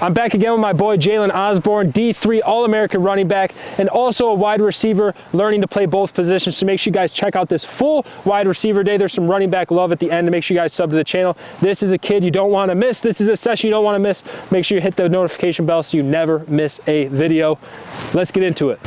I'm back again with my boy Jalen Osborne, D3 All-American running back, and also a wide receiver learning to play both positions. So make sure you guys check out this full wide receiver day. There's some running back love at the end to make sure you guys sub to the channel. This is a kid you don't want to miss. This is a session you don't want to miss. Make sure you hit the notification bell so you never miss a video. Let's get into it.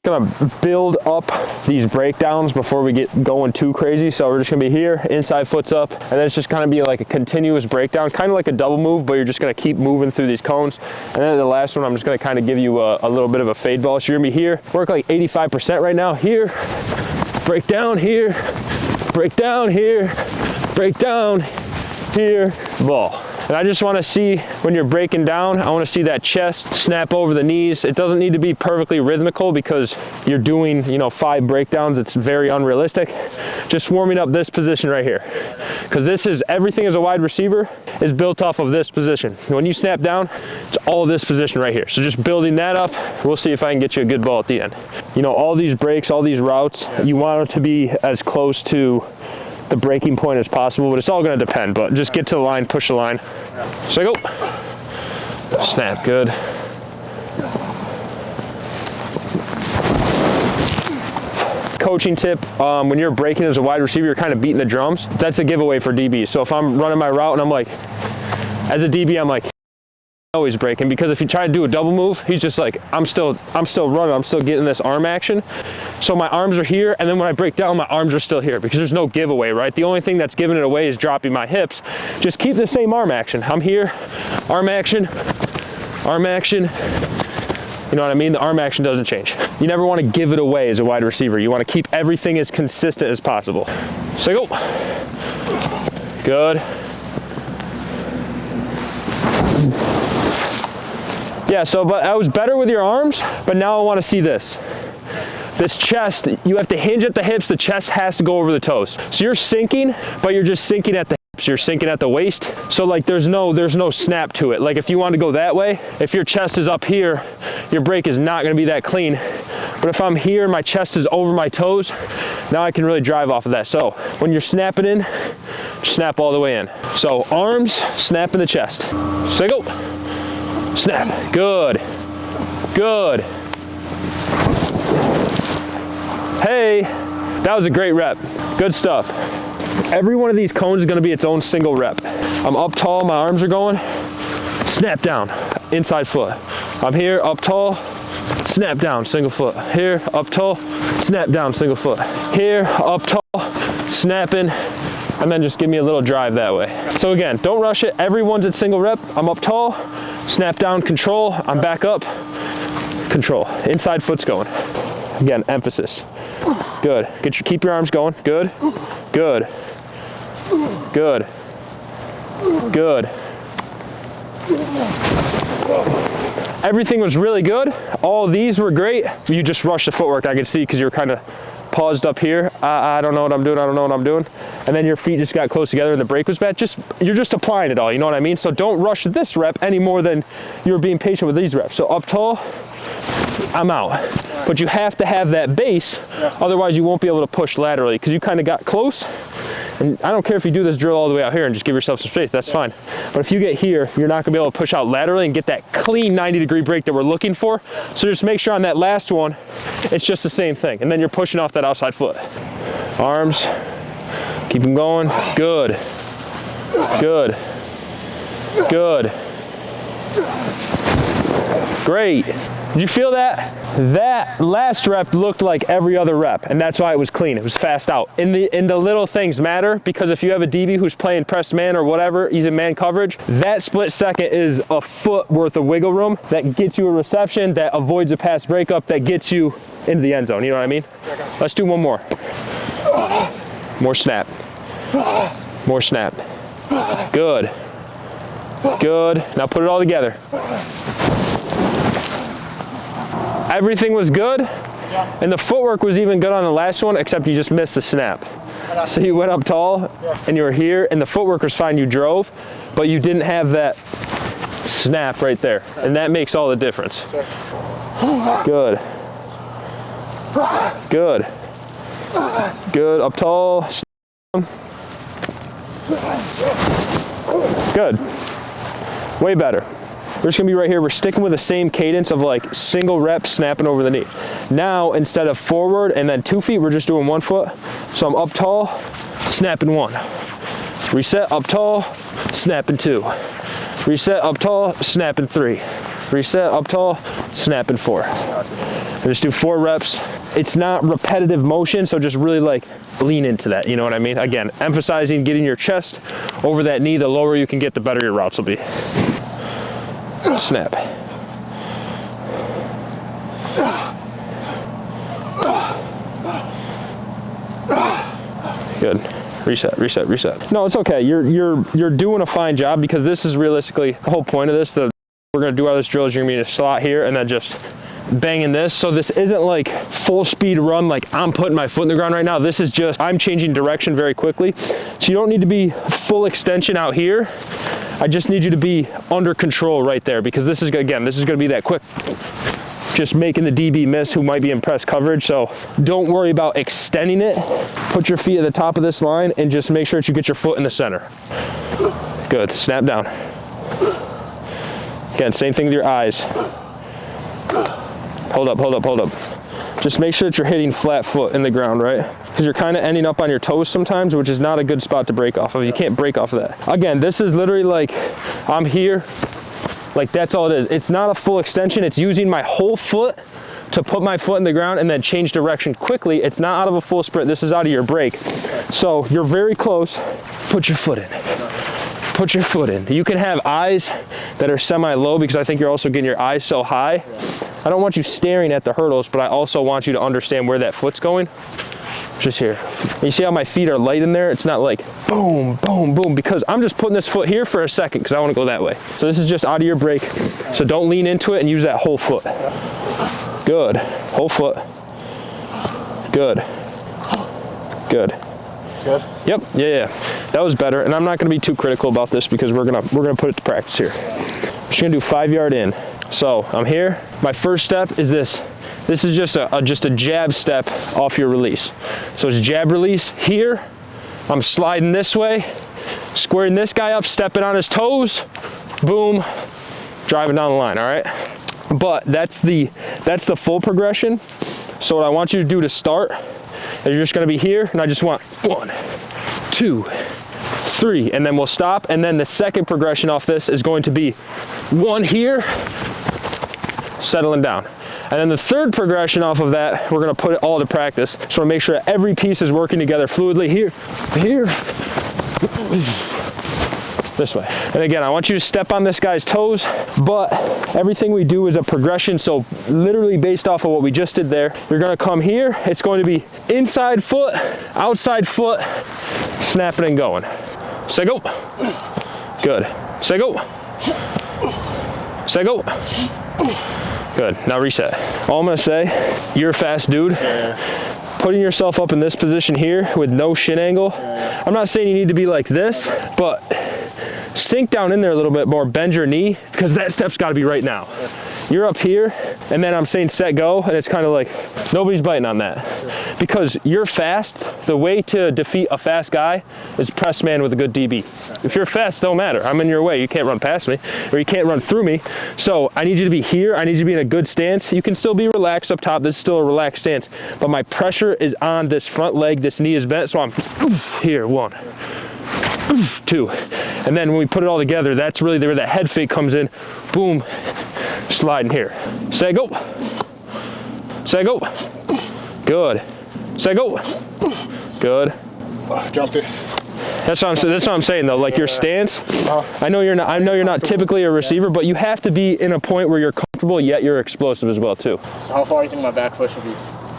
Gonna build up these breakdowns before we get going too crazy. So we're just gonna be here, inside foot's up, and then it's just gonna be like a continuous breakdown, kind of like a double move, but you're just gonna keep moving through these cones. And then the last one, I'm just gonna kind of give you a little bit of a fade ball. So you're gonna be here, work like 85% right now, here, break down here, break down here, break down here, ball. And I just want to see when you're breaking down, I want to see that chest snap over the knees. It doesn't need to be perfectly rhythmical because you're doing, you know, 5 breakdowns. It's very unrealistic. Just warming up this position right here. Because this is, everything as a wide receiver is built off of this position. When you snap down, it's all this position right here. So just building that up, we'll see if I can get you a good ball at the end. You know, all these breaks, all these routes, you want it to be as close to the breaking point as possible, but it's all going to depend. But just get to the line, push the line. So go. Snap, good. Coaching tip, when you're breaking as a wide receiver, you're kind of beating the drums. That's a giveaway for DBs. So if I'm running my route and I'm like, as a DB, I'm like, always breaking, because if you try to do a double move, he's just like, I'm still running, I'm still getting this arm action. So my arms are here, and then when I break down, my arms are still here because there's no giveaway, right? The only thing that's giving it away is dropping my hips. Just keep the same arm action. I'm here, arm action, arm action. You know what I mean? The arm action doesn't change. You never want to give it away as a wide receiver. You want to keep everything as consistent as possible. So go. Good. Yeah, so, but I was better with your arms, but now I want to see this. This chest, you have to hinge at the hips, the chest has to go over the toes. So you're sinking, but you're just sinking at the hips, you're sinking at the waist. So like there's no snap to it. Like if you want to go that way, if your chest is up here, your break is not going to be that clean. But if I'm here, my chest is over my toes, now I can really drive off of that. So when you're snapping in, snap all the way in. So arms, snap in the chest. So go. Snap, good, good. Hey, that was a great rep, good stuff. Every one of these cones is gonna be its own single rep. I'm up tall, my arms are going, snap down, inside foot. I'm here, up tall, snap down, single foot. Here, up tall, snap down, single foot. Here, up tall, snapping, and then just give me a little drive that way. So again, don't rush it, everyone's at single rep. I'm up tall, snap down, control, I'm back up, control. Inside foot's going. Again, emphasis. Good. Keep your arms going. Good. Good. Good. Good. Everything was really good. All these were great. You just rushed the footwork, I could see, because you were kind of paused up here. I don't know what I'm doing, I don't know what I'm doing. And then your feet just got close together and the break was bad. You're just applying it all, you know what I mean? So don't rush this rep any more than you're being patient with these reps. So up tall, I'm out. But you have to have that base, otherwise you won't be able to push laterally because you kind of got close. And I don't care if you do this drill all the way out here and just give yourself some space, that's fine. But if you get here, you're not gonna be able to push out laterally and get that clean 90-degree break that we're looking for. So just make sure on that last one, it's just the same thing. And then you're pushing off that outside foot. Arms, keep them going, good, good, good. Great. Did you feel that? That last rep looked like every other rep, and that's why it was clean. It was fast out. And the little things matter, because if you have a DB who's playing press man or whatever, he's in man coverage, that split second is a foot worth of wiggle room that gets you a reception, that avoids a pass breakup, that gets you into the end zone. You know what I mean? Let's do one more. More snap. More snap. Good. Good. Now put it all together. Everything was good, and the footwork was even good on the last one, except you just missed the snap. So you went up tall, and you were here, and the footwork was fine, you drove, but you didn't have that snap right there. And that makes all the difference. Good. Good. Good, up tall. Good. Way better. We're just gonna be right here. We're sticking with the same cadence of like single rep snapping over the knee. Now, instead of forward and then 2 feet, we're just doing 1 foot. So I'm up tall, snapping 1. Reset, up tall, snapping 2. Reset, up tall, snapping 3. Reset, up tall, snapping 4. And just do 4 reps. It's not repetitive motion, so just really like lean into that, you know what I mean? Again, emphasizing getting your chest over that knee. The lower you can get, the better your routes will be. Snap. Good. Reset, reset, reset. No, it's okay. You're doing a fine job, because this is realistically the whole point of this. We're gonna do out of this drill is you're gonna be in a slot here and then just banging this. So this isn't like full speed run, like I'm putting my foot in the ground right now. This is just, I'm changing direction very quickly. So you don't need to be full extension out here. I just need you to be under control right there, because this is, again, this is gonna be that quick, just making the DB miss who might be in press coverage. So don't worry about extending it. Put your feet at the top of this line and just make sure that you get your foot in the center. Good, snap down. Again, same thing with your eyes. Hold up, hold up, hold up. Just make sure that you're hitting flat foot in the ground, right? Because you're kind of ending up on your toes sometimes, which is not a good spot to break off of. You can't break off of that. Again, this is literally like, I'm here, like that's all it is. It's not a full extension. It's using my whole foot to put my foot in the ground and then change direction quickly. It's not out of a full sprint. This is out of your break. So you're very close. Put your foot in. Put your foot in. You can have eyes that are semi-low, because I think you're also getting your eyes so high. I don't want you staring at the hurdles, but I also want you to understand where that foot's going. Just here. You see how my feet are light in there? It's not like boom, boom, boom, because I'm just putting this foot here for a second because I want to go that way. So this is just out of your break. So don't lean into it and use that whole foot. Good. Whole foot. Good. Good. Good? Yep, yeah. That was better. And I'm not gonna be too critical about this, because we're gonna put it to practice here. I'm just gonna do 5 yard in. So I'm here. My first step is this. This is just a jab step off your release. So it's jab release here. I'm sliding this way, squaring this guy up, stepping on his toes, boom, driving down the line, all right? But that's the full progression. So what I want you to do to start is you're just gonna be here, and I just want 1, 2, 3, and then we'll stop. And then the second progression off this is going to be 1 here, settling down. And then the third progression off of that, we're gonna put it all to practice. So we'll make sure that every piece is working together fluidly. Here, here, this way. And again, I want you to step on this guy's toes, but everything we do is a progression. So literally based off of what we just did there, you're gonna come here. It's going to be inside foot, outside foot, snapping and going. Say go. Good. Say go. Say go. Good. Now reset. All I'm gonna say, you're a fast dude. Putting yourself up in this position here with no shin angle. I'm not saying you need to be like this, but sink down in there a little bit more, bend your knee, because that step's gotta be right now. You're up here, and then I'm saying set go, and it's kind of like, nobody's biting on that. Because you're fast, the way to defeat a fast guy is press man with a good DB. If you're fast, don't matter. I'm in your way. You can't run past me, or you can't run through me. So I need you to be here. I need you to be in a good stance. You can still be relaxed up top. This is still a relaxed stance, but my pressure is on this front leg. This knee is bent, so I'm here, 1, 2. And then when we put it all together, that's really where that head fake comes in. Boom, sliding here. Say go. Say go. Good. Say go. Good. Jumped it. That's what I'm saying though. Like your stance. I know you're not typically a receiver, but you have to be in a point where you're comfortable yet you're explosive as well too. So how far do you think my back foot should be?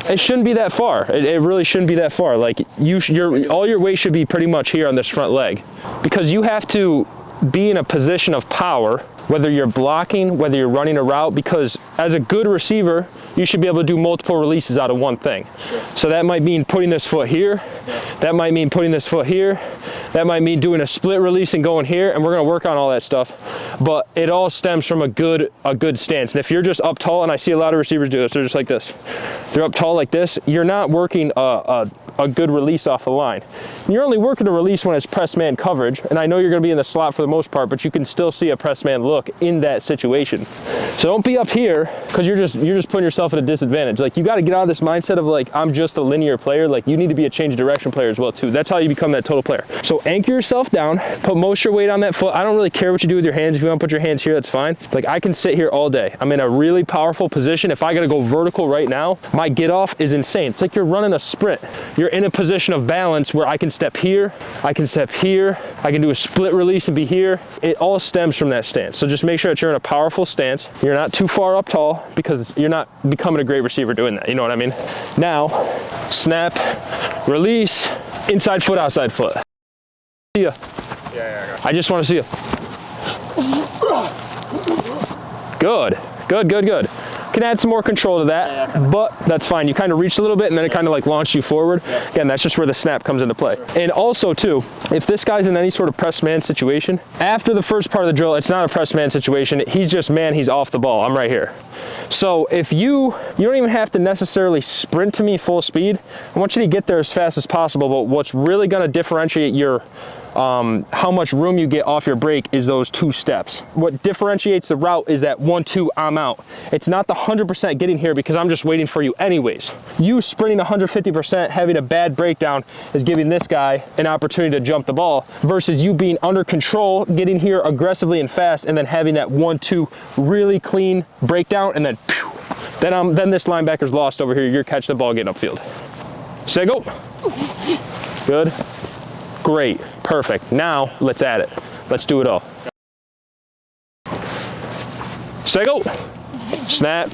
It shouldn't be that far. It really shouldn't be that far. Like all your weight should be pretty much here on this front leg, because you have to be in a position of power whether you're blocking, whether you're running a route, because as a good receiver, you should be able to do multiple releases out of one thing. Sure. So that might mean putting this foot here. Yeah. That might mean putting this foot here. That might mean doing a split release and going here, and we're gonna work on all that stuff. But it all stems from a good stance. And if you're just up tall, and I see a lot of receivers do this, they're just like this. They're up tall like this, you're not working a good release off the line. You're only working a release when it's press man coverage, and I know you're gonna be in the slot for the most part, but you can still see a press man look in that situation. So don't be up here, because you're just putting yourself at a disadvantage. Like, you gotta get out of this mindset of like, I'm just a linear player. Like, you need to be a change of direction player as well too. That's how you become that total player. So anchor yourself down, put most of your weight on that foot. I don't really care what you do with your hands. If you wanna put your hands here, that's fine. Like, I can sit here all day. I'm in a really powerful position. If I gotta go vertical right now, my get off is insane. It's like you're running a sprint. You're in a position of balance where I can step here, I can step here, I can do a split release and be here. It all stems from that stance. So just make sure that you're in a powerful stance. You're not too far up tall, because you're not becoming a great receiver doing that. You know what I mean? Now, snap, release, inside foot, outside foot. See ya. Yeah, I just want to see you. Good, good, good, good. Can add some more control to that, but that's fine. You kind of reached a little bit, and then it kind of like launched you forward. Again, that's just where the snap comes into play. And also too, if this guy's in any sort of press man situation, after the first part of the drill, it's not a press man situation. He's just man, he's off the ball. I'm right here. So if you don't even have to necessarily sprint to me full speed. I want you to get there as fast as possible, but what's really gonna differentiate your how much room you get off your brake is those two steps. What differentiates the route is that 1-2, I'm out. It's not the 100% getting here because I'm just waiting for you anyways. You sprinting 150%, having a bad breakdown is giving this guy an opportunity to jump the ball, versus you being under control, getting here aggressively and fast, and then having that 1-2 really clean breakdown, and then pew, then this linebacker's lost over here. You're catching the ball getting upfield. Say go. Good. Great. Perfect. Now let's add it. Let's do it all. Say go. Snap.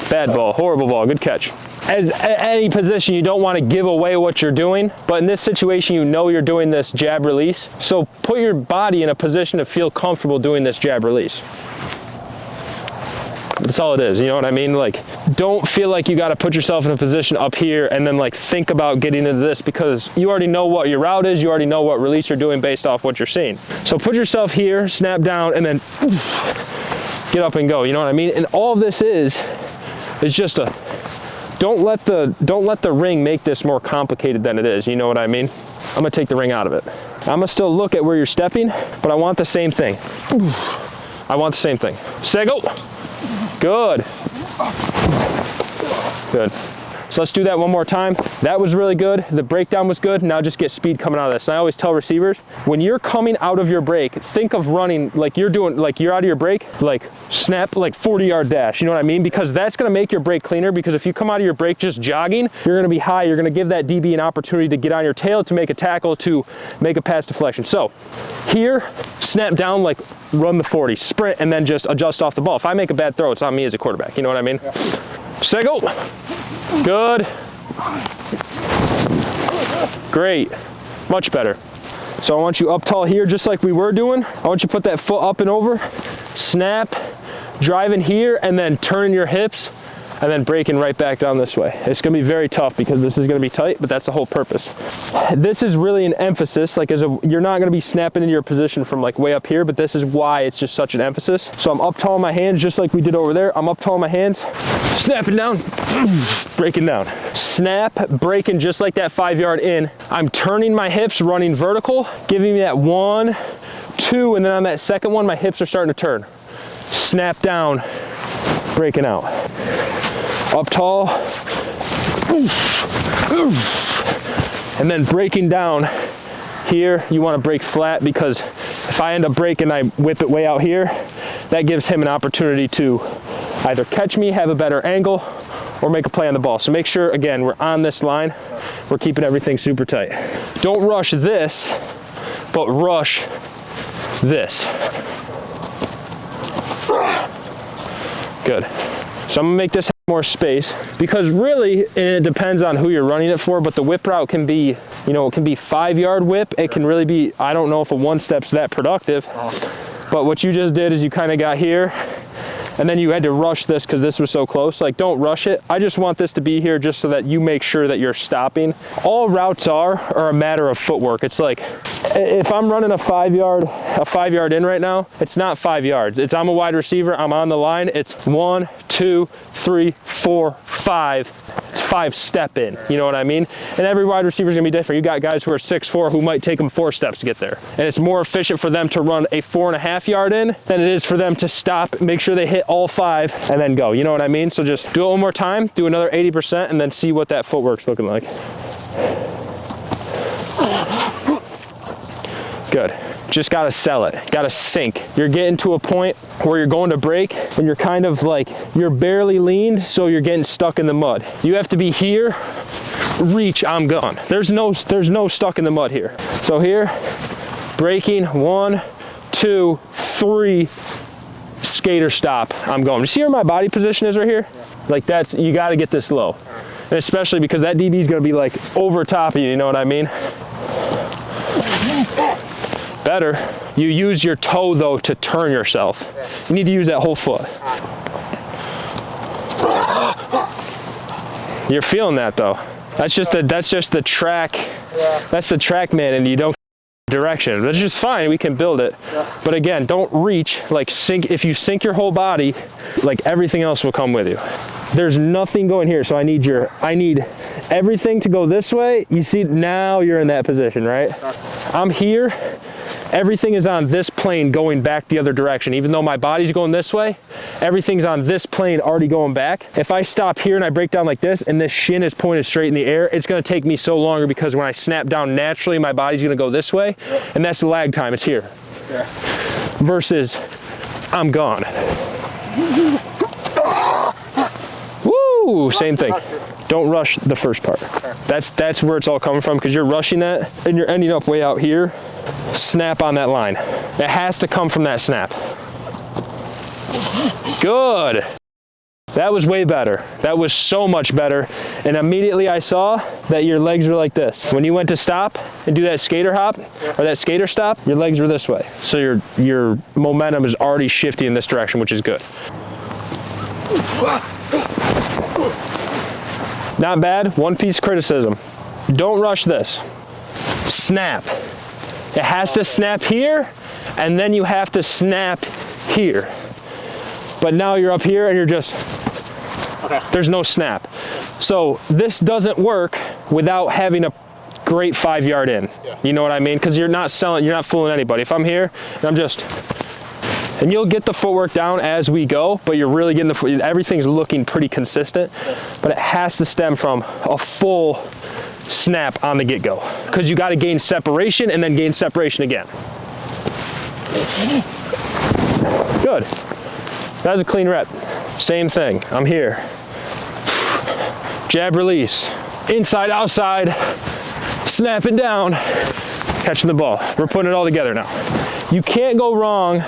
Bad ball. Horrible ball. Good catch. As any position, you don't want to give away what you're doing, but in this situation, you know you're doing this jab release. So put your body in a position to feel comfortable doing this jab release. That's all it is, you know what I mean? Like, don't feel like you got to put yourself in a position up here and then like think about getting into this, because you already know what your route is, you already know what release you're doing based off what you're seeing. So put yourself here, snap down, and then get up and go, you know what I mean? And all this is just a, don't let the ring make this more complicated than it is, you know what I mean? I'm gonna take the ring out of it. I'm gonna still look at where you're stepping, but I want the same thing. I want the same thing. Say go. Good. Good. So let's do that one more time. That was really good. The breakdown was good. Now just get speed coming out of this. And I always tell receivers, when you're coming out of your break, think of running like you're doing, like you're out of your break, like snap, like 40-yard dash. You know what I mean? Because that's going to make your break cleaner, because if you come out of your break just jogging, you're going to be high. You're going to give that DB an opportunity to get on your tail, to make a tackle, to make a pass deflection. So here, snap down, like run the 40, sprint, and then just adjust off the ball. If I make a bad throw, it's on me as a quarterback. You know what I mean? Yeah. Say go. Good. Great. Much better. So I want you up tall here just like we were doing. I want you to put that foot up and over, snap, driving here, and then turning your hips, and then breaking right back down this way. It's gonna be very tough because this is gonna be tight, but that's the whole purpose. This is really an emphasis, like you're not gonna be snapping into your position from like way up here, but this is why it's just such an emphasis. So I'm up tall in my hands just like we did over there. I'm up tall in my hands, snapping down, breaking down. Snap, breaking just like that 5-yard in. I'm turning my hips, running vertical, giving me that 1, 2, and then on that second one, my hips are starting to turn. Snap down, breaking out. Up tall, and then breaking down here. You want to break flat, because if I end up breaking, I whip it way out here, that gives him an opportunity to either catch me, have a better angle, or make a play on the ball. So make sure, again, we're on this line, we're keeping everything super tight. Don't rush this, but rush this. Good. So I'm gonna make this have more space, because really it depends on who you're running it for, but the whip route can be, you know, it can be 5-yard whip. It can really be, I don't know if a 1-step's that productive. But what you just did is you kind of got here, and then you had to rush this because this was so close. Like, don't rush it. I just want this to be here just so that you make sure that you're stopping. All routes are a matter of footwork. It's like, if I'm running a 5 yard in right now, it's not 5 yards. It's, I'm a wide receiver, I'm on the line. It's 1, 2, 3, 4, 5. It's 5 step in, you know what I mean? And every wide receiver is gonna be different. You got guys who are 6'4" who might take them 4 steps to get there. And it's more efficient for them to run a 4.5 yard in than it is for them to stop, make sure they hit all 5 and then go, you know what I mean? So just do it one more time, do another 80% and then see what that footwork's looking like. Good. Just gotta sell it, gotta sink. You're getting to a point where you're going to break and you're kind of like, you're barely leaned, so you're getting stuck in the mud. You have to be here, reach, I'm gone. There's no stuck in the mud here. So here, breaking, 1, 2, 3, skater stop, I'm going. You see where my body position is right here? Yeah. Like that's, you gotta get this low. And especially because that DB is gonna be like over top of you, you know what I mean? Better. You use your toe though to turn yourself. You need to use that whole foot. You're feeling that though. That's just the track. That's the track man, and you don't direction. That's just fine. We can build it. But again, don't reach. Like sink. If you sink your whole body, like everything else will come with you. There's nothing going here, so I need everything to go this way. You see, now you're in that position, right? I'm here. Everything is on this plane going back the other direction. Even though my body's going this way, everything's on this plane already going back. If I stop here and I break down like this and this shin is pointed straight in the air, it's gonna take me so longer because when I snap down naturally, my body's gonna go this way, and that's the lag time, it's here. Yeah. Versus, I'm gone. Woo, same thing. Don't rush the first part. That's where it's all coming from, because you're rushing that and you're ending up way out here. Snap on that line. It has to come from that snap. Good. That was way better. That was so much better. And immediately I saw that your legs were like this. When you went to stop and do that skater hop or that skater stop, your legs were this way. So your momentum is already shifting in this direction, which is good. Not bad. One piece of criticism. Don't rush this. Snap. It has to snap here, and then you have to snap here. But now you're up here and you're just, there's no snap. So this doesn't work without having a great 5 yard in. Yeah. You know what I mean? Because you're not fooling anybody. If I'm here and I'm just, and you'll get the footwork down as we go, but you're really getting everything's looking pretty consistent, but it has to stem from a full snap on the get-go, because you got to gain separation and then gain separation again. Good. That was a clean rep. Same thing. I'm here. Jab release. Inside, outside. Snapping down. Catching the ball. We're putting it all together now. You can't go wrong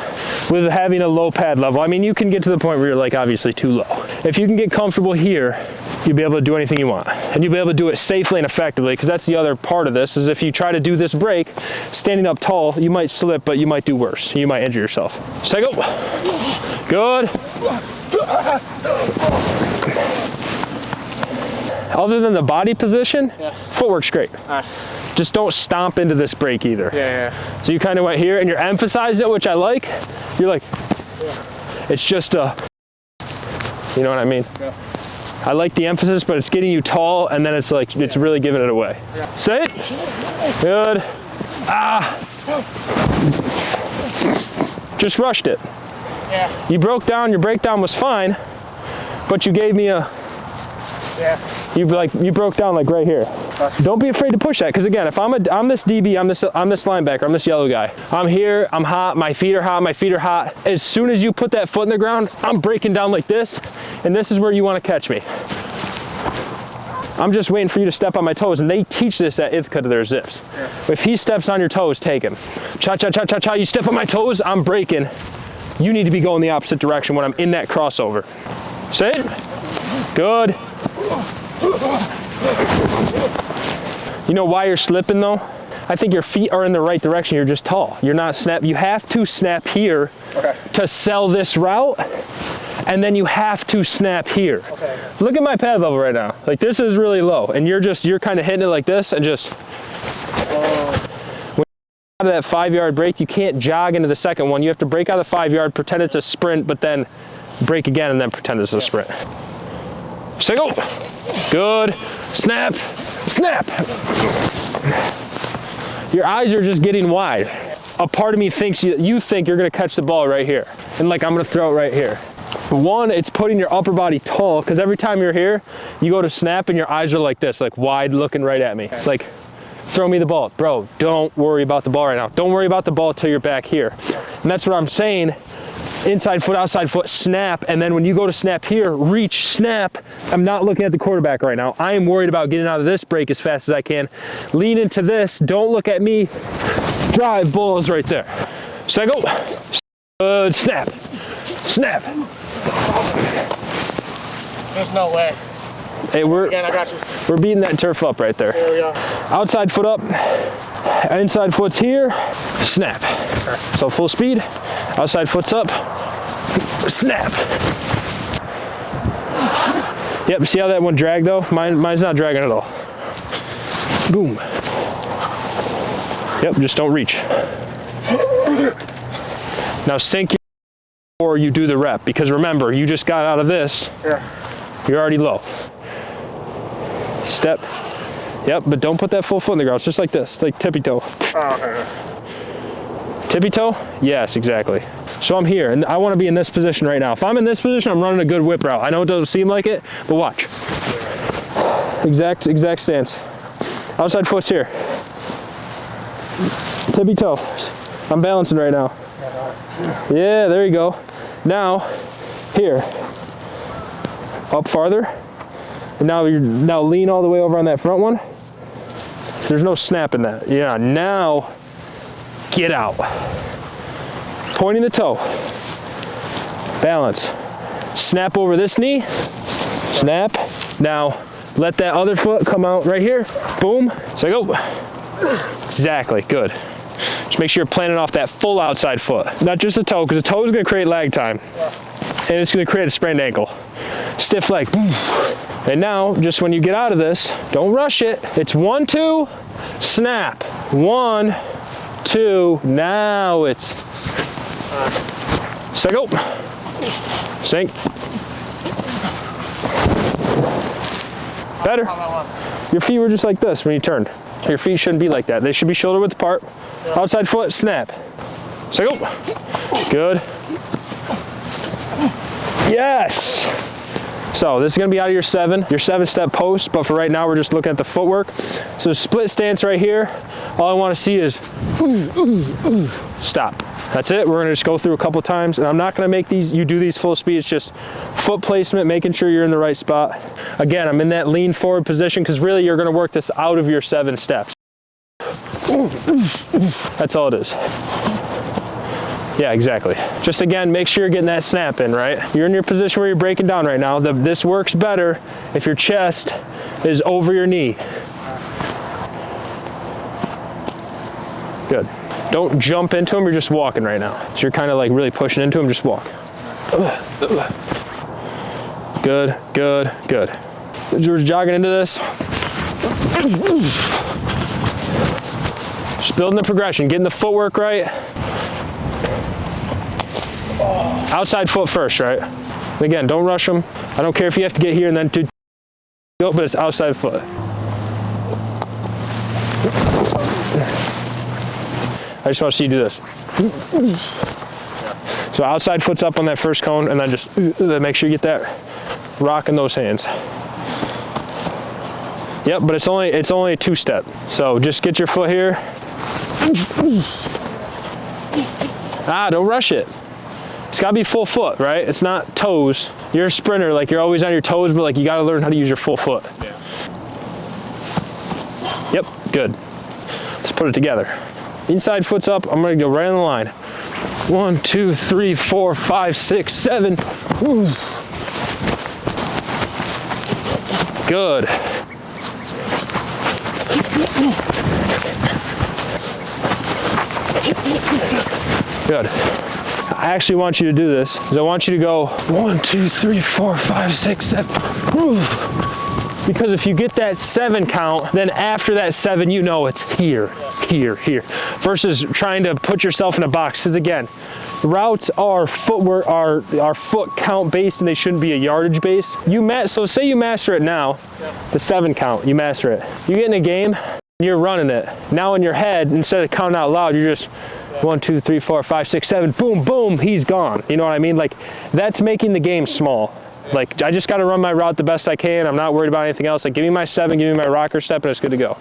with having a low pad level. I mean, you can get to the point where you're like obviously too low. If you can get comfortable here, you'll be able to do anything you want. And you'll be able to do it safely and effectively, because that's the other part of this, is if you try to do this break, standing up tall, you might slip, but you might do worse. You might injure yourself. Stay go. Good. Other than the body position, footwork's great. Just don't stomp into this break either. Yeah. So you kind of went here and you're emphasized it, which I like. You're like, it's just a, you know what I mean? Yeah. I like the emphasis, but it's getting you tall, and then it's like, it's really giving it away. Yeah. Sit. Good. Ah. Just rushed it. Yeah. You broke down, your breakdown was fine, but you gave me a, you broke down like right here. Don't be afraid to push that, because again, if I'm this DB, I'm this linebacker, I'm this yellow guy. I'm here, I'm hot, my feet are hot. As soon as you put that foot in the ground, I'm breaking down like this, and this is where you want to catch me. I'm just waiting for you to step on my toes, and they teach this at Ithaca to their zips. Yeah. If he steps on your toes, take him. Cha cha cha cha cha. You step on my toes, I'm breaking. You need to be going the opposite direction when I'm in that crossover. Sit. Good. You know why you're slipping though? I think your feet are in the right direction. You're just tall. You're not snap. You have to snap here to sell this route. And then you have to snap here. Okay. Look at my pad level right now. Like this is really low. And you're kind of hitting it like this and just. When you're out of that 5-yard break, you can't jog into the second one. You have to break out of the 5-yard, pretend it's a sprint, but then break again and then pretend it's a sprint. So go. Good. Snap. Snap. Your eyes are just getting wide. A part of me thinks you think you're gonna catch the ball right here. And like I'm gonna throw it right here. One, it's putting your upper body tall, because every time you're here, you go to snap and your eyes are like this, like wide looking right at me. Like, throw me the ball. Bro, don't worry about the ball right now. Don't worry about the ball till you're back here. And that's what I'm saying. Inside foot, outside foot, snap. And then when you go to snap here, reach, snap. I'm not looking at the quarterback right now. I am worried about getting out of this break as fast as I can. Lean into this. Don't look at me. Drive, balls right there. So I go. Good, snap. Snap. There's no way. Hey, Again, I got you. We're beating that turf up right there. There we go. Outside foot up. Inside foot's here. Snap. Okay. So full speed. Outside foot's up. Snap. Yep, see how that one dragged though? Mine's not dragging at all. Boom. Yep, just don't reach. Now sink before you do the rep, because remember, you just got out of this. Yeah. You're already low. Step. Yep, but don't put that full foot in the ground. It's just like this, like tippy toe. Oh, okay. Tippy toe? Yes, exactly. So I'm here, and I want to be in this position right now. If I'm in this position, I'm running a good whip route. I know it doesn't seem like it, but watch. Exact stance. Outside foot's here. Tippy toe. I'm balancing right now. Yeah, there you go. Now, here. Up farther. And now lean all the way over on that front one. There's no snap in that. Yeah, now get out. Pointing the toe. Balance. Snap over this knee. Snap. Now let that other foot come out right here. Boom. So go. Exactly. Good. Just make sure you're planning off that full outside foot. Not just the toe, because the toe is going to create lag time. And it's going to create a sprained ankle. Stiff leg. And now, just when you get out of this, don't rush it. It's 1, 2, snap. 1, 2, now it's so go. Sink. Better. Your feet were just like this when you turned. Your feet shouldn't be like that. They should be shoulder width apart. Outside foot, snap. So go. Good. Yes. So this is going to be out of your 7-step post, but for right now we're just looking at the footwork. So split stance right here. All I want to see is stop. That's it. We're going to just go through a couple times, and I'm not going to make you do these full speed. It's just foot placement, making sure you're in the right spot. Again, I'm in that lean forward position because really you're going to work this out of your 7 steps. That's all it is. Yeah, exactly. Just again, make sure you're getting that snap in, right? You're in your position where you're breaking down right now. This works better if your chest is over your knee. Good. Don't jump into them, you're just walking right now. So you're kind of like really pushing into them, just walk. Good, good, good. We're jogging into this. Just building the progression, getting the footwork right. Outside foot first, right? And again, don't rush them. I don't care if you have to get here and then go, but it's outside foot. I just want to see you do this. So outside foot's up on that first cone, and then just make sure you get that rock in those hands. Yep, but it's only a 2-step. So just get your foot here. Don't rush it. It's gotta be full foot, right? It's not toes. You're a sprinter, like you're always on your toes, but like you gotta learn how to use your full foot. Yeah. Yep, good. Let's put it together. Inside foot's up, I'm gonna go right on the line. 1, 2, 3, 4, 5, 6, 7. Woo. Good. Good. I actually want you to do this, because I want you to go 1, 2, 3, 4, 5, 6, 7. Because if you get that 7 count, then after that 7, you know it's here, here, here. Versus trying to put yourself in a box. Because again, routes are footwork, are foot count based, and they shouldn't be a yardage based. So say you master it now, the 7 count, you master it. You get in a game, you're running it. Now in your head, instead of counting out loud, you're just 1, 2, 3, 4, 5, 6, 7, boom, boom, he's gone. You know what I mean? Like, that's making the game small. Like, I just got to run my route the best I can. I'm not worried about anything else. Like, give me my 7, give me my rocker step, and it's good to go.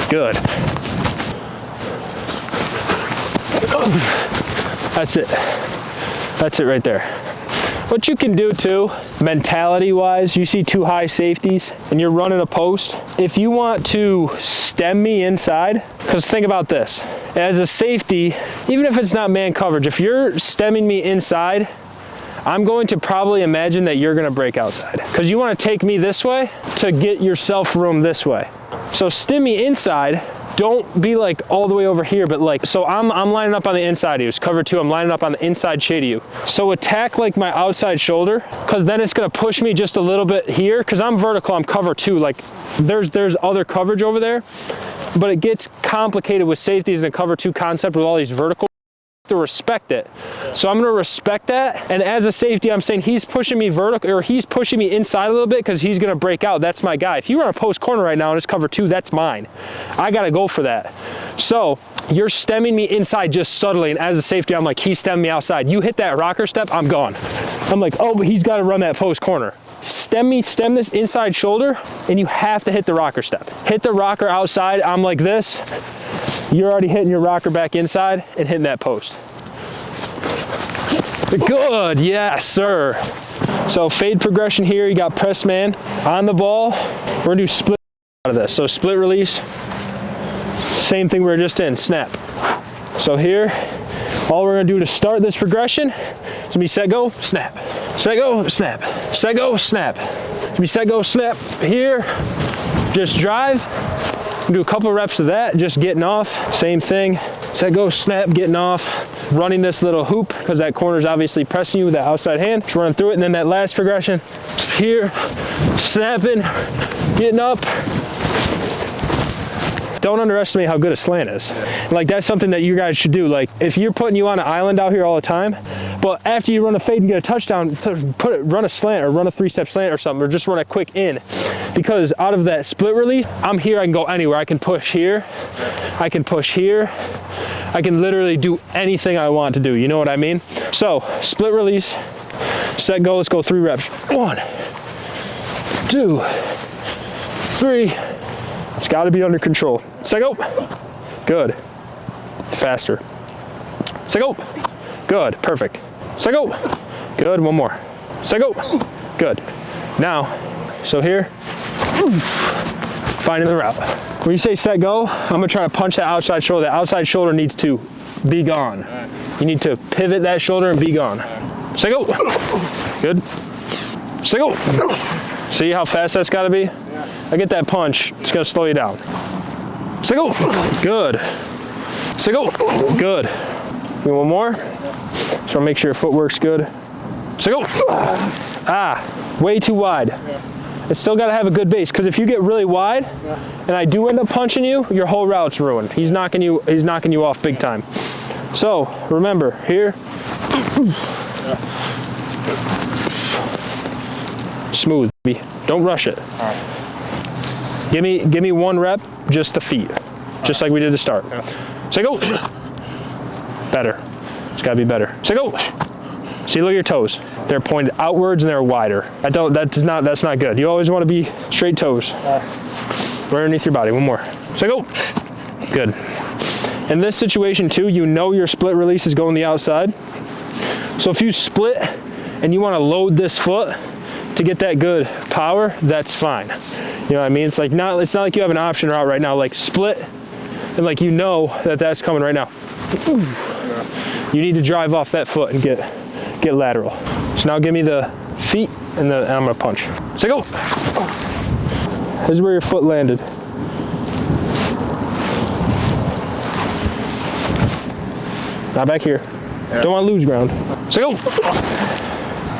Good. That's it. That's it right there. What you can do too, mentality-wise, you see 2 high safeties and you're running a post. If you want to stem me inside, because think about this. As a safety, even if it's not man coverage, if you're stemming me inside, I'm going to probably imagine that you're going to break outside. Because you want to take me this way to get yourself room this way. So stem me inside. Don't be like all the way over here, but like, so I'm lining up on the inside of you. It's cover 2, I'm lining up on the inside shade of you. So attack like my outside shoulder, because then it's gonna push me just a little bit here, because I'm vertical, I'm cover 2. Like there's other coverage over there, but it gets complicated with safeties and a cover 2 concept with all these vertical. To respect it. So I'm going to respect that, and as a safety I'm saying he's pushing me vertical, or he's pushing me inside a little bit because he's going to break out. That's my guy. If you run a post corner right now and it's cover 2, that's mine. I got to go for that. So you're stemming me inside just subtly, and as a safety I'm like, he's stemming me outside. You hit that rocker step, I'm gone. I'm like, oh, but he's got to run that post corner. Stem this inside shoulder, and you have to hit the rocker step. Hit the rocker outside. I'm like this. You're already hitting your rocker back inside and hitting that post. Good, yes, sir. So fade progression here, you got press man on the ball. We're gonna do split out of this. So split release, same thing we were just in, snap. So here, all we're gonna do to start this progression is gonna be set, go, snap. Set, go, snap. Set, go, snap. Be set, go, snap. Here, just drive. Do a couple reps of that, just getting off. Same thing. Set, go, snap, getting off. Running this little hoop, because that corner's obviously pressing you with that outside hand. Just running through it, and then that last progression. Here, snapping, getting up. Don't underestimate how good a slant is. Like, that's something that you guys should do. Like, if you're putting you on an island out here all the time, but after you run a fade and get a touchdown, run a slant or run a 3-step slant or something, or just run a quick in. Because out of that split release, I'm here, I can go anywhere. I can push here, I can push here. I can literally do anything I want to do, you know what I mean? So, split release, set, go, let's go 3 reps. 1, 2, 3. It's gotta be under control. Set, go. Good. Faster. Set, go. Good, perfect. Set, go. Good, one more. Set, go. Good. Now, so here, finding the route. When you say set, go, I'm gonna try to punch that outside shoulder. That outside shoulder needs to be gone. Right. You need to pivot that shoulder and be gone. Right. Set, go. Good. Set, go. See how fast that's gotta be? Yeah. I get that punch, it's gonna slow you down. Set, go. Good. Set, go. Good. Give me one more. Just wanna make sure your footwork's good. Set, go. Ah, way too wide. Yeah. It's still got to have a good base, because if you get really wide and I do end up punching you, your whole route's ruined. He's knocking you off big time. So remember, here, smooth, baby. Don't rush it. All right. Give me 1 rep, just the feet, just like we did to start. Say go. Better. It's got to be better. Say go. See, look at your toes. They're pointed outwards and they're wider. That's not good. You always want to be straight toes. Right underneath your body. One more. So go. Good. In this situation too, you know your split release is going the outside. So if you split and you want to load this foot to get that good power, that's fine. You know what I mean? It's not like you have an option out right now, like split, and like you know that that's coming right now. You need to drive off that foot and get lateral. So now give me the feet, and I'm gonna punch. So go. This is where your foot landed. Not back here. Yeah. Don't want to lose ground. So go.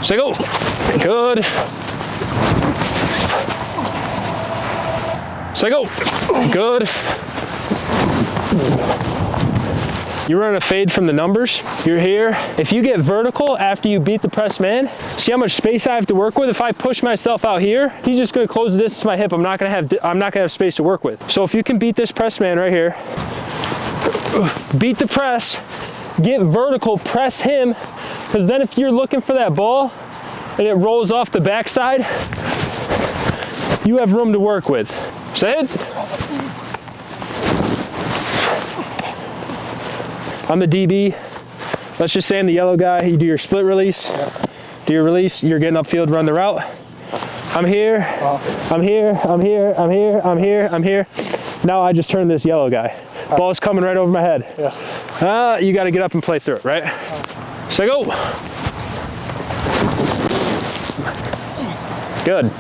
So go. Good. So go. Good. You're running a fade from the numbers. You're here. If you get vertical after you beat the press man, see how much space I have to work with? If I push myself out here, he's just gonna close the distance to my hip. I'm not gonna have space to work with. So if you can beat this press man right here, beat the press, get vertical, press him, because then if you're looking for that ball and it rolls off the backside, you have room to work with. Say it. I'm the DB. Let's just say I'm the yellow guy. You do your split release. Do your release. You're getting upfield, run the route. I'm here. I'm here. I'm here. I'm here. I'm here. I'm here. Now I just turn this yellow guy. Ball's coming right over my head. You got to get up and play through it, right? So go. Good.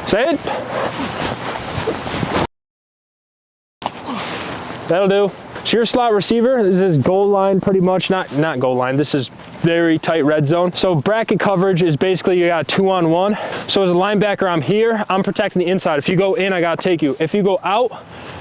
Say it. That'll do. So your slot receiver, this is goal line pretty much, not goal line, this is very tight red zone. So bracket coverage is basically you got 2-on-1. So as a linebacker, I'm here, I'm protecting the inside. If you go in, I gotta take you. If you go out,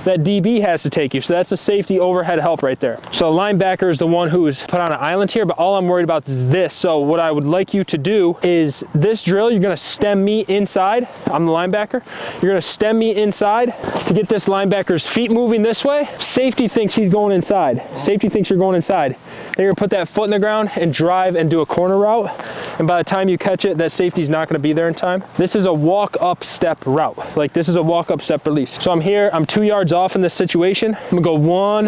that DB has to take you. So that's a safety overhead help right there. So a linebacker is the one who is put on an island here, but all I'm worried about is this. So what I would like you to do is this drill, you're gonna stem me inside. I'm the linebacker. You're gonna stem me inside to get this linebacker's feet moving this way. Safety thinks he's going inside. Safety thinks you're going inside. Then you're gonna put that foot in the ground and drive and do a corner route. And by the time you catch it, that safety's not gonna be there in time. This is a walk up step route. Like this is a walk up step release. So I'm here, I'm 2 yards off in this situation. I'm gonna go 1,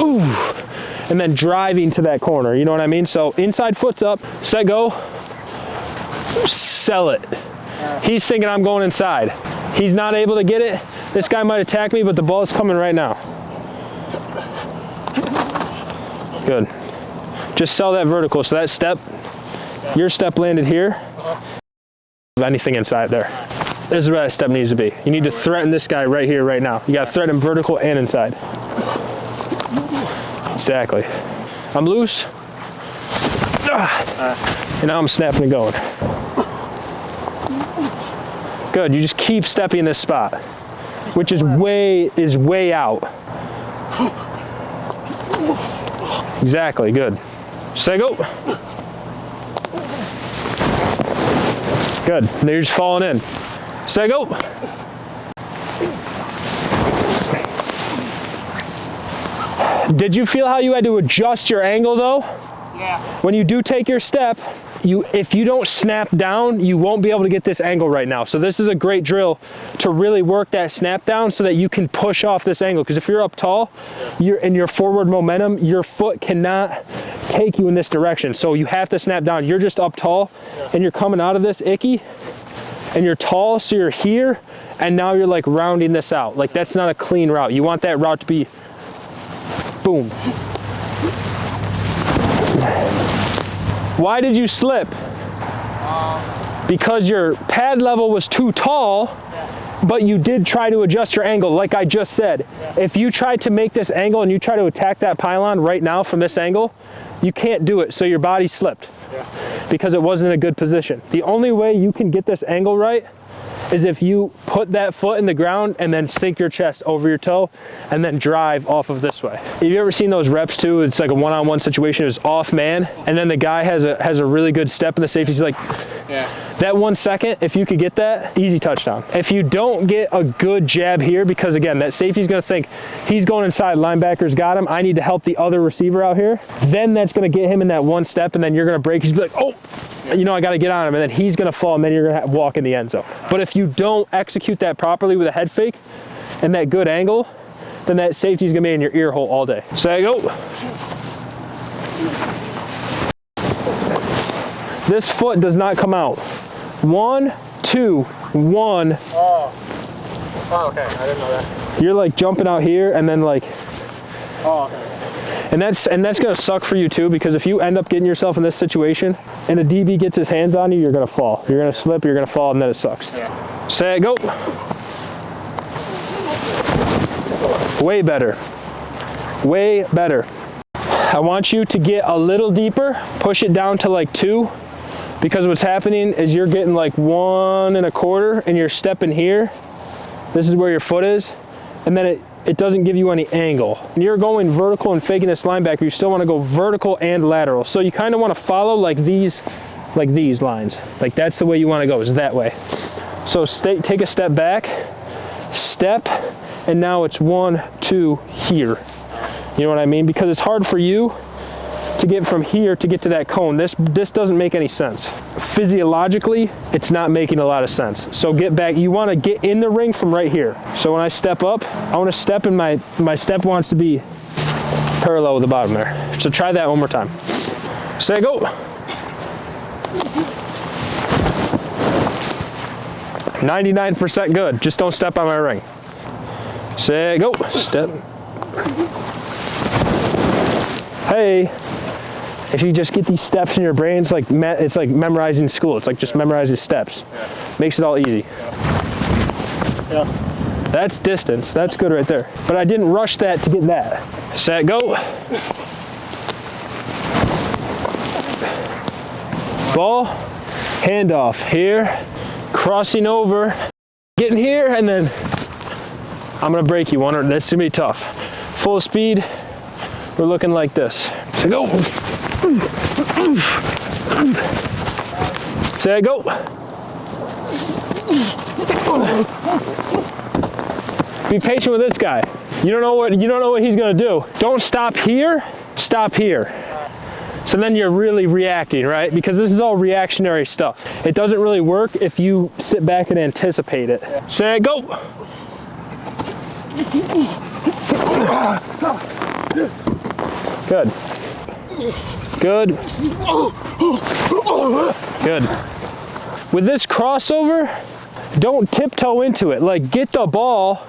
ooh, and then driving to that corner. You know what I mean? So inside foot's up, set, go, sell it. He's thinking I'm going inside. He's not able to get it. This guy might attack me, but the ball is coming right now. Good. Just sell that vertical. So that step, your step landed here. Anything inside there. This is where that step needs to be. You need to threaten this guy right here, right now. You got to threaten him vertical and inside. Exactly. I'm loose. And now I'm snapping and going. Good. You just keep stepping in this spot, which is way out. Exactly. Good. Say go. Good. Now you're just falling in. Say go. Did you feel how you had to adjust your angle though? Yeah. When you do take your step, if you don't snap down, you won't be able to get this angle right now. So this is a great drill to really work that snap down so that you can push off this angle. Because if you're up tall, you're in your forward momentum, your foot cannot take you in this direction. So you have to snap down. You're just up tall and you're coming out of this icky and you're tall, so you're here and now you're like rounding this out. Like that's not a clean route. You want that route to be boom. Why did you slip? Because your pad level was too tall, but you did try to adjust your angle like I just said. If you tried to make this angle and you try to attack that pylon right now from this angle, you can't do it, so your body slipped because it wasn't in a good position. The only way you can get this angle right is if you put that foot in the ground and then sink your chest over your toe and then drive off of this way. Have you ever seen those reps too? It's like a one-on-one situation. It's off man and then the guy has a really good step and the safety's like, that 1 second, if you could get that, easy touchdown. If you don't get a good jab here, because again, that safety's gonna think he's going inside, linebacker's got him, I need to help the other receiver out here, then that's gonna get him in that 1 step and then you're gonna break, he's like, oh, you know, I gotta get on him, and then he's gonna fall and then you're gonna walk in the end zone. But if you don't execute that properly with a head fake and that good angle, then that safety's gonna be in your ear hole all day. So there you go. This foot does not come out. 1, 2, 1. Oh, okay. I didn't know that. You're like jumping out here and then like. Oh, okay. And that's gonna suck for you too, because if you end up getting yourself in this situation and a DB gets his hands on you, you're gonna fall. You're gonna slip, you're gonna fall, and then it sucks. Yeah. Say it, go. Way better. Way better. I want you to get a little deeper, push it down to like 2, because what's happening is you're getting like 1 1/4 and you're stepping here. This is where your foot is, and then it doesn't give you any angle. And you're going vertical and faking this linebacker, you still want to go vertical and lateral. So you kind of want to follow like these lines. Like that's the way you want to go, is that way. So take a step back, step, and now it's 1, 2 here. You know what I mean? Because it's hard for you to get from here to get to that cone. This doesn't make any sense. Physiologically, it's not making a lot of sense. So get back, you wanna get in the ring from right here. So when I step up, I wanna step, and my step wants to be parallel with the bottom there. So try that one more time. Set, go. %99 good, just don't step on my ring. Set, go, step. Hey. If you just get these steps in your brain, it's like memorizing school. It's like just memorizing steps. Yeah. Makes it all easy. Yeah. That's distance. That's good right there. But I didn't rush that to get that. Set, go. Ball, handoff here, crossing over, getting here, and then I'm gonna break you one. That's gonna be tough. Full speed, we're looking like this. So go. Say go. Be patient with this guy. You don't know what he's gonna do. Don't stop here, stop here. So then you're really reacting, right? Because this is all reactionary stuff. It doesn't really work if you sit back and anticipate it. Say go. Good. Good. Good. With this crossover, don't tiptoe into it. Like get the ball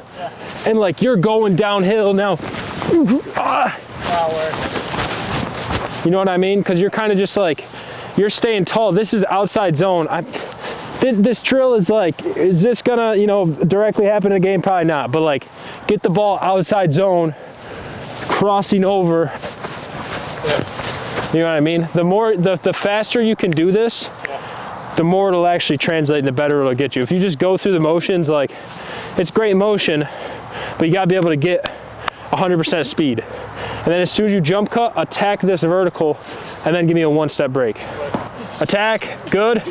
and like you're going downhill now. You know what I mean? Because you're kind of just like, you're staying tall. This is outside zone. This drill is like, is this gonna, directly happen in a game? Probably not. But like, get the ball outside zone, crossing over. You know what I mean? The faster you can do this, the more it'll actually translate and the better it'll get you. If you just go through the motions, like, it's great motion, but you gotta be able to get 100% speed. And then as soon as you jump cut, attack this vertical, and then give me a 1-step break. Attack, good.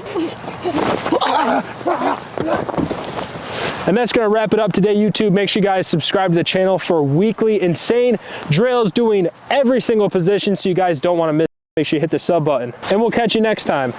And that's gonna wrap it up today, YouTube. Make sure you guys subscribe to the channel for weekly insane drills doing every single position, so you guys don't wanna miss. Make sure you hit the sub button. And we'll catch you next time.